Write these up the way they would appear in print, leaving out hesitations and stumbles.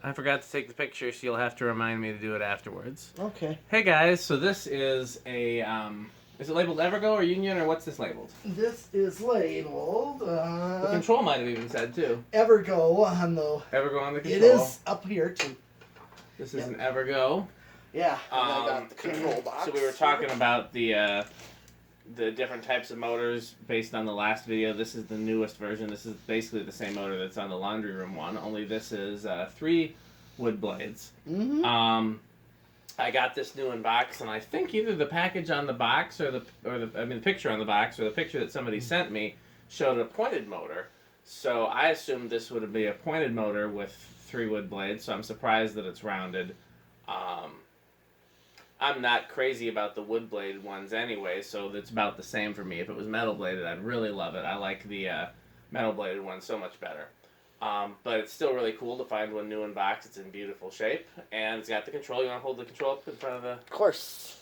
I forgot to take the picture, so you'll have to remind me to do it afterwards. Okay. Hey guys, so this is a, is it labeled Evergo or Union, or what's this labeled? This is labeled, The control might have even said, too. Evergo on the... Evergo on the control. It is up here, too. This is an Evergo. Yeah, and I got the control box. So we were talking about the different types of motors based on the last video. This is the newest version. This is basically the same motor that's on the laundry room one, only this is 3 wood blades. Mm-hmm. I got this new in box, and I think either the package on the box or the picture on the box or the picture that somebody sent me showed a pointed motor. So I assumed this would be a pointed motor with 3 wood blades. So I'm surprised that it's rounded. I'm not crazy about the wood bladed ones anyway, so it's about the same for me. If it was metal bladed, I'd really love it. I like the metal bladed one so much better. But it's still really cool to find one new in box. It's in beautiful shape, and it's got the control. You want to hold the control up in front of the... Of course.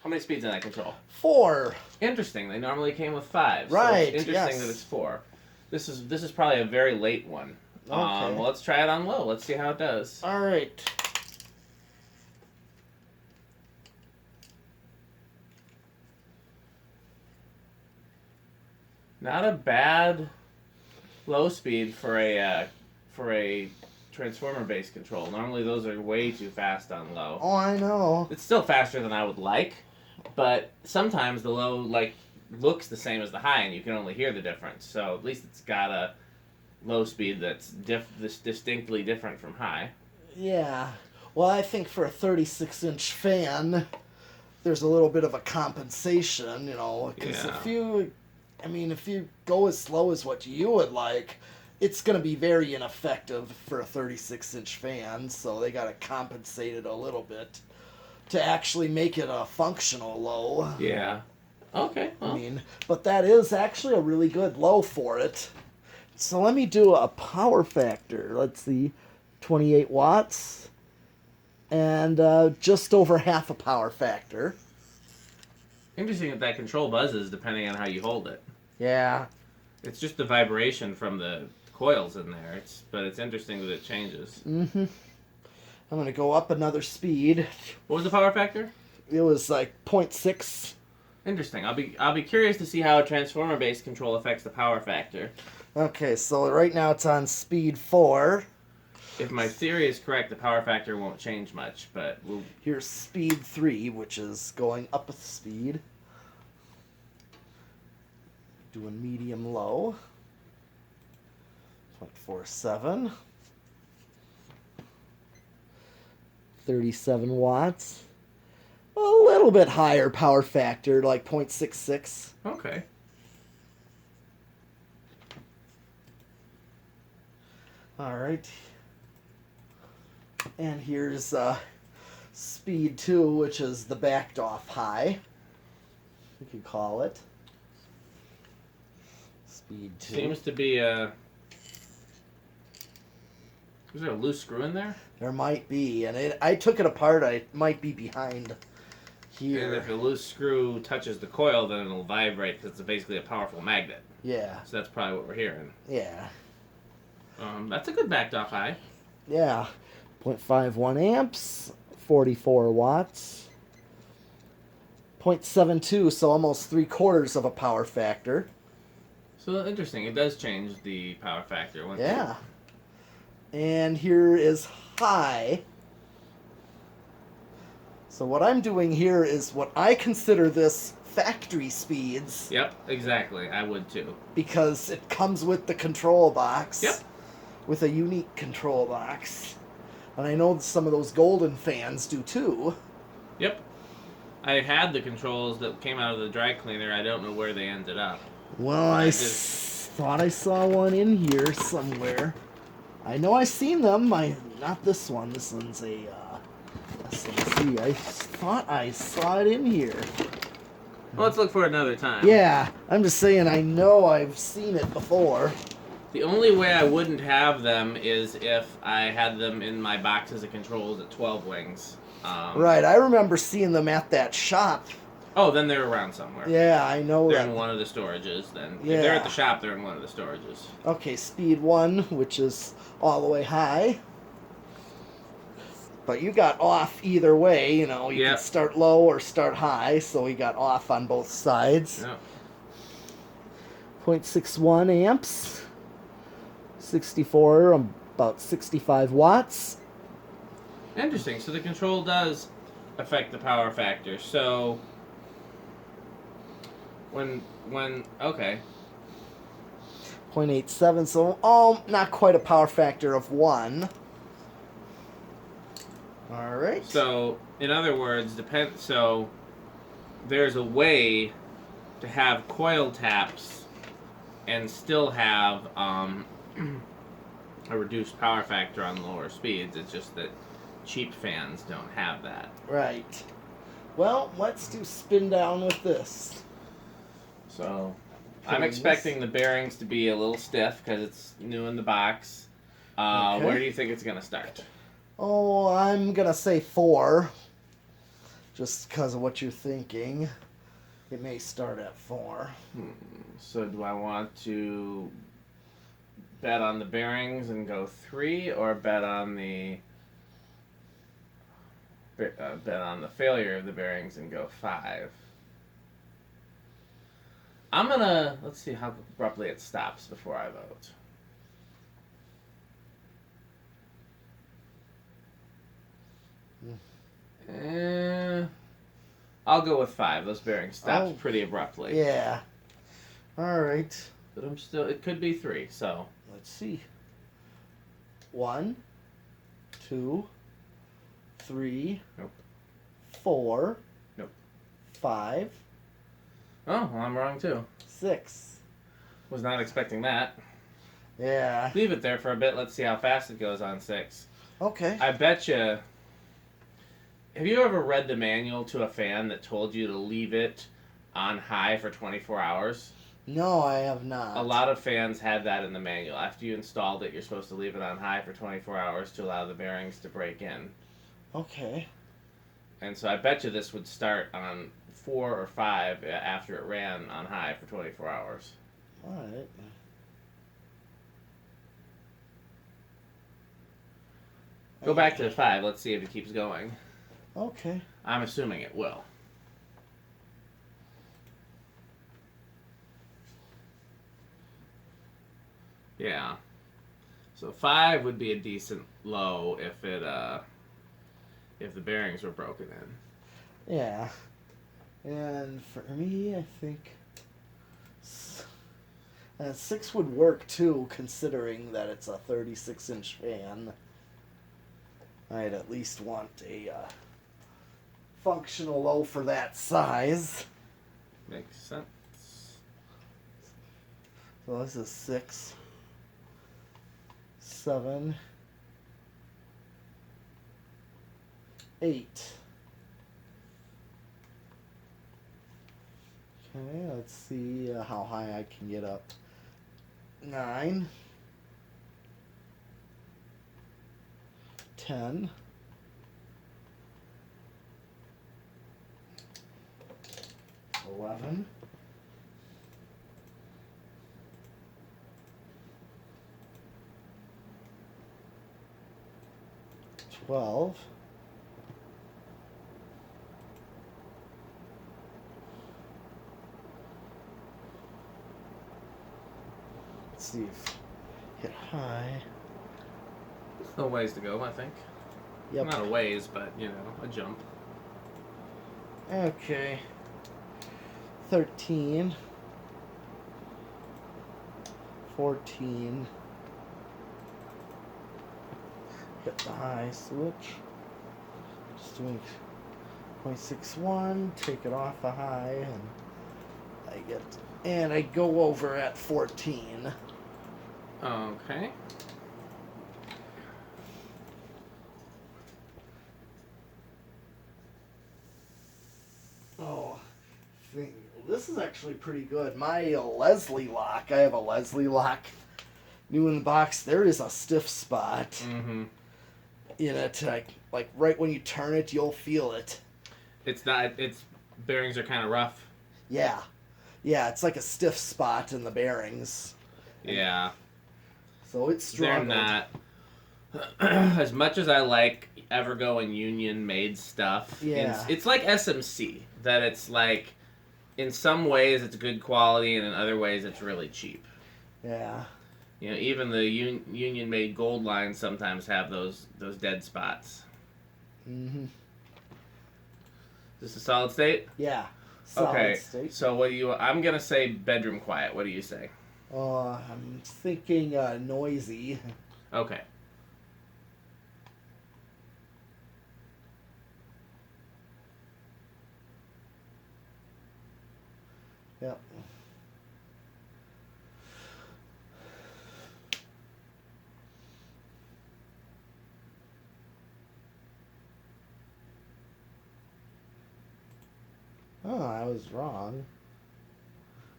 How many speeds in that control? 4. Interesting. They normally came with 5. Right, So it's interesting that it's 4. This is probably a very late one. Okay. Well, let's try it on low. Let's see how it does. All right. Not a bad low speed for a transformer-based control. Normally those are way too fast on low. Oh, I know. It's still faster than I would like, but sometimes the low looks the same as the high, and you can only hear the difference. So at least it's got a low speed that's distinctly different from high. Yeah. Well, I think for a 36-inch fan, there's a little bit of a compensation, because if you go as slow as what you would like, it's going to be very ineffective for a 36-inch fan, so they got to compensate it a little bit to actually make it a functional low. Yeah. Okay. Well. But that is actually a really good low for it. So let me do a power factor. Let's see, 28 watts, and just over half a power factor. Interesting that control buzzes depending on how you hold it. Yeah. It's just the vibration from the coils in there. But it's interesting that it changes. Mm-hmm. I'm going to go up another speed. What was the power factor? It was like 0.6. Interesting. I'll be curious to see how a transformer-based control affects the power factor. Okay, so right now it's on speed 4. If my theory is correct, the power factor won't change much, but here's speed 3, which is going up a speed. Doing medium low. 0.47. 37 watts. A little bit higher power factor, like 0.66. Okay. All right. And here's speed 2, which is the backed off high. We could call it. Speed 2. Seems to be a... Is there a loose screw in there? There might be, and I took it apart. It might be behind here. And if a loose screw touches the coil, then it'll vibrate because it's basically a powerful magnet. Yeah. So that's probably what we're hearing. Yeah. That's a good backed off high. Yeah. 0.51 amps, 44 watts. 0.72, so almost 3/4 of a power factor. So interesting. It does change the power factor. Yeah. And here is high. So what I'm doing here is what I consider this factory speeds. Yep, exactly. I would too. Because it comes with the control box. Yep. With a unique control box. And I know some of those golden fans do too. Yep. I had the controls that came out of the dry cleaner. I don't know where they ended up. Well, I thought I saw one in here somewhere. I know I seen them. Not this one. This one's a... let's see. I thought I saw it in here. Well, let's look for it another time. Yeah, I'm just saying I know I've seen it before. The only way I wouldn't have them is if I had them in my boxes of controls at 12 wings. Right, I remember seeing them at that shop. Oh, then they're around somewhere. Yeah, I know they're that. in one of the storages, then. Yeah. If they're at the shop, they're in one of the storages. Okay, speed 1, which is all the way high. But you got off either way, you know. You Yep. can start low or start high, so we got off on both sides. Yep. 0.61 amps. 64, about 65 watts. Interesting. So the control does affect the power factor. So when okay. 0.87, so not quite a power factor of 1. All right. So in other words, so there's a way to have coil taps and still have a reduced power factor on lower speeds. It's just that cheap fans don't have that. Right. Well, let's do spin down with this. So I'm expecting the bearings to be a little stiff because it's new in the box. Okay. Where do you think it's going to start? Oh, I'm going to say 4. Just because of what you're thinking. It may start at 4. So do I want to bet on the bearings and go 3, or bet on the failure of the bearings and go 5? I'm gonna, let's see how abruptly it stops before I vote. I'll go with 5. Those bearings stopped pretty abruptly. Yeah. All right. But it could be 3, so. Let's see. 1, 2, 3. Nope. 4. Nope. 5. Oh, well, I'm wrong too. 6. Was not expecting that. Yeah. Leave it there for a bit. Let's see how fast it goes on 6. Okay. I bet you. Have you ever read the manual to a fan that told you to leave it on high for 24 hours? No, I have not. A lot of fans had that in the manual. After you installed it, you're supposed to leave it on high for 24 hours to allow the bearings to break in. Okay. And so I bet you this would start on 4 or 5 after it ran on high for 24 hours. All right. Go back to 5. Let's see if it keeps going. Okay. I'm assuming it will. Yeah. So 5 would be a decent low if the bearings were broken in. Yeah. And for me, I think 6 would work too, considering that it's a 36-inch fan. I'd at least want a functional low for that size. Makes sense. So this is 6, 7, 8. Okay, let's see how high I can get up. 9, 10, 11, 12, 'Hit high. Still a ways to go, I think. Yep. Not a ways, but, a jump. Okay. 13. 14. Hit the high switch. Just doing 0.61. Take it off the high, and I go over at 14. Okay. Oh, this is actually pretty good. My Leslie lock, I have a Leslie lock new in the box. There is a stiff spot in it. Like right when you turn it, you'll feel it. Its bearings are kind of rough. Yeah. Yeah, it's like a stiff spot in the bearings. Yeah. So it's struggled. They're not. As much as I like Evergo and Union made stuff. Yeah. It's like SMC, that it's like, in some ways it's good quality, and in other ways it's really cheap. Yeah. You know, even the Union made gold lines sometimes have those dead spots. Mm-hmm. Is this a solid state? Yeah. Solid state. So what do you? I'm gonna say bedroom quiet. What do you say? I'm thinking noisy. Okay. Yep. Oh, I was wrong.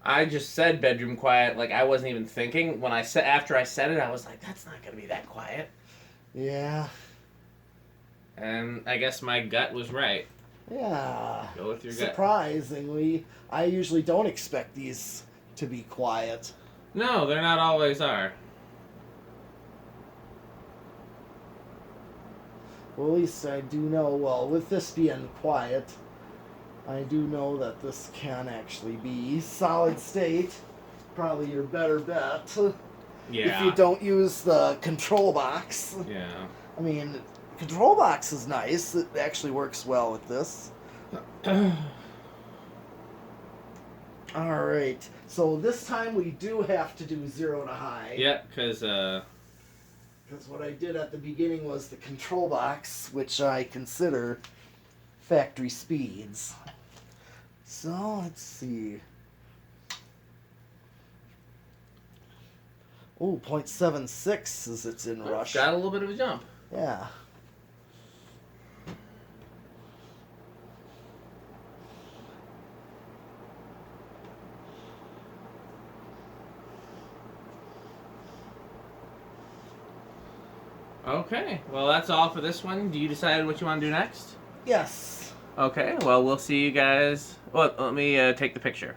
I just said bedroom quiet, like I wasn't even thinking. When I said after I said it, I was like, that's not gonna be that quiet. Yeah. And I guess my gut was right. Yeah. Go with your gut. Surprisingly, I usually don't expect these to be quiet. No, they're not always are. Well, at least I do know, well, with this being quiet, I do know that this can actually be solid state. Probably your better bet. Yeah. If you don't use the control box. Yeah. I mean, control box is nice. It actually works well with this. Alright, so this time we do have to do 0 to high. Yeah, because what I did at the beginning was the control box, which I consider factory speeds. So, let's see. Oh, 0.76 is its inrush. got a little bit of a jump. Yeah. Okay, well that's all for this one. Do you decide what you want to do next? Yes. Okay, well we'll see you guys. Well, let me take the picture.